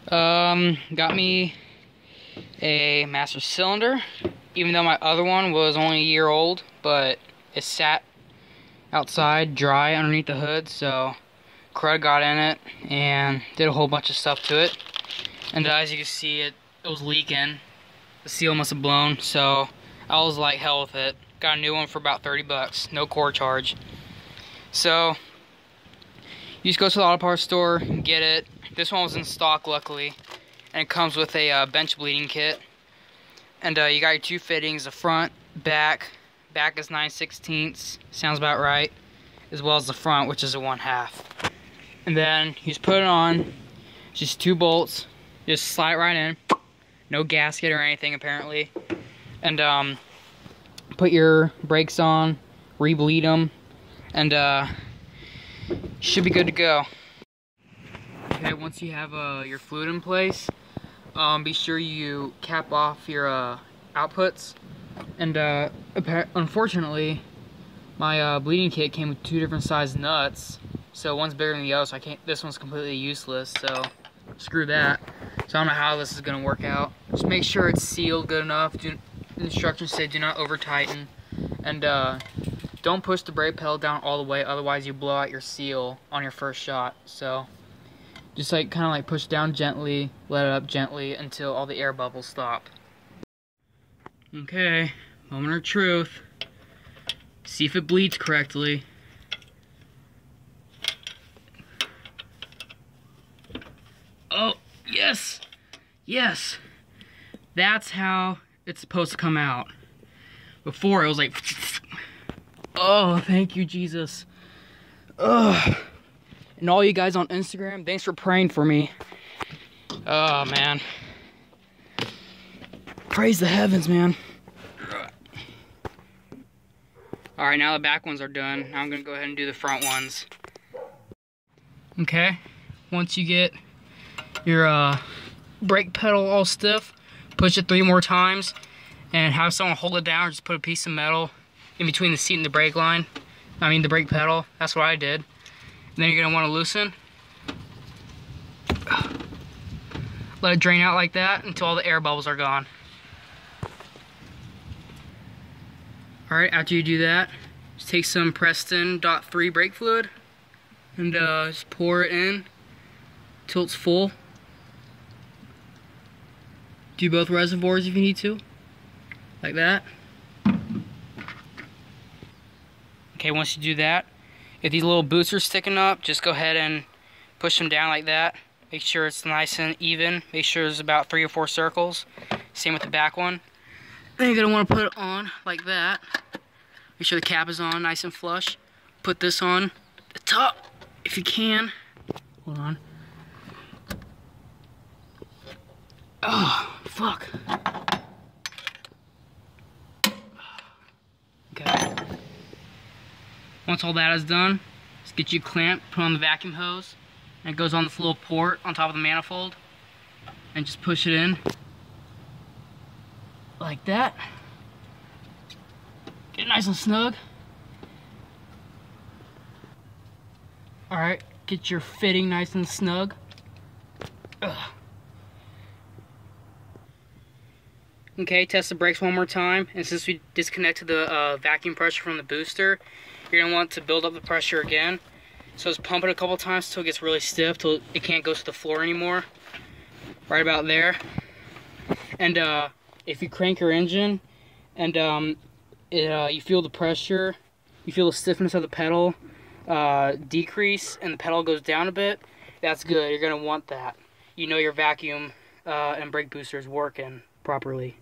Got me a master cylinder, even though my other one was only a year old, but it sat outside dry underneath the hood, so crud got in it and did a whole bunch of stuff to it. And as you can see, it was leaking. The seal must have blown, so I was like hell with it. Got a new one for about 30 bucks, no core charge. So you just go to the auto parts store and get it. This one was in stock, luckily, and it comes with a bench bleeding kit. And you got your two fittings: the front, back. Back is 9/16, sounds about right, as well as the front, which is a 1/2. And then you just put it on. Just 2 bolts. Just slide it right in. No gasket or anything, apparently. And put your brakes on, re-bleed them, and should be good to go. Okay, once you have your fluid in place, be sure you cap off your outputs. And unfortunately, my bleeding kit came with 2 different size nuts, so one's bigger than the other, so this one's completely useless, so screw that. So I don't know how this is gonna work out. Just make sure it's sealed good enough. The instructions say do not over tighten, and don't push the brake pedal down all the way, otherwise you blow out your seal on your first shot. So just like kind of like push down gently, let it up gently until all the air bubbles stop. Okay, moment of truth. See if it bleeds correctly. Oh, yes! Yes! That's how it's supposed to come out. Before, it was like... Oh, thank you, Jesus. Ugh. And all you guys on Instagram, thanks for praying for me. Oh, man. Praise the heavens, man. Alright, now the back ones are done. Now I'm going to go ahead and do the front ones. Okay, once you get your brake pedal all stiff, push it 3 more times and have someone hold it down, or just put a piece of metal in between the seat and the brake line. The brake pedal. That's what I did. And then you're going to want to loosen. Let it drain out like that until all the air bubbles are gone. Alright, after you do that, just take some Preston .3 brake fluid and just pour it in till it's full. Do both reservoirs if you need to, like that. Okay, once you do that, if these little boots are sticking up, just go ahead and push them down like that. Make sure it's nice and even. Make sure there's about 3 or 4 circles. Same with the back one. Then you're gonna want to put it on like that. Make sure the cap is on, nice and flush. Put this on the top if you can. Hold on. Oh, fuck. Okay. Once all that is done, just get you a clamp, put on the vacuum hose, and it goes on this little port on top of the manifold, and just push it in like that. Get it nice and snug. Alright, get your fitting nice and snug. Ugh. Okay, test the brakes one more time, and since we disconnected the vacuum pressure from the booster, you're going to want to build up the pressure again. So just pump it a couple times till it gets really stiff, till it can't go to the floor anymore. Right about there. And if you crank your engine and you feel the pressure, you feel the stiffness of the pedal decrease and the pedal goes down a bit, that's good. You're going to want that. You know your vacuum and brake booster is working properly.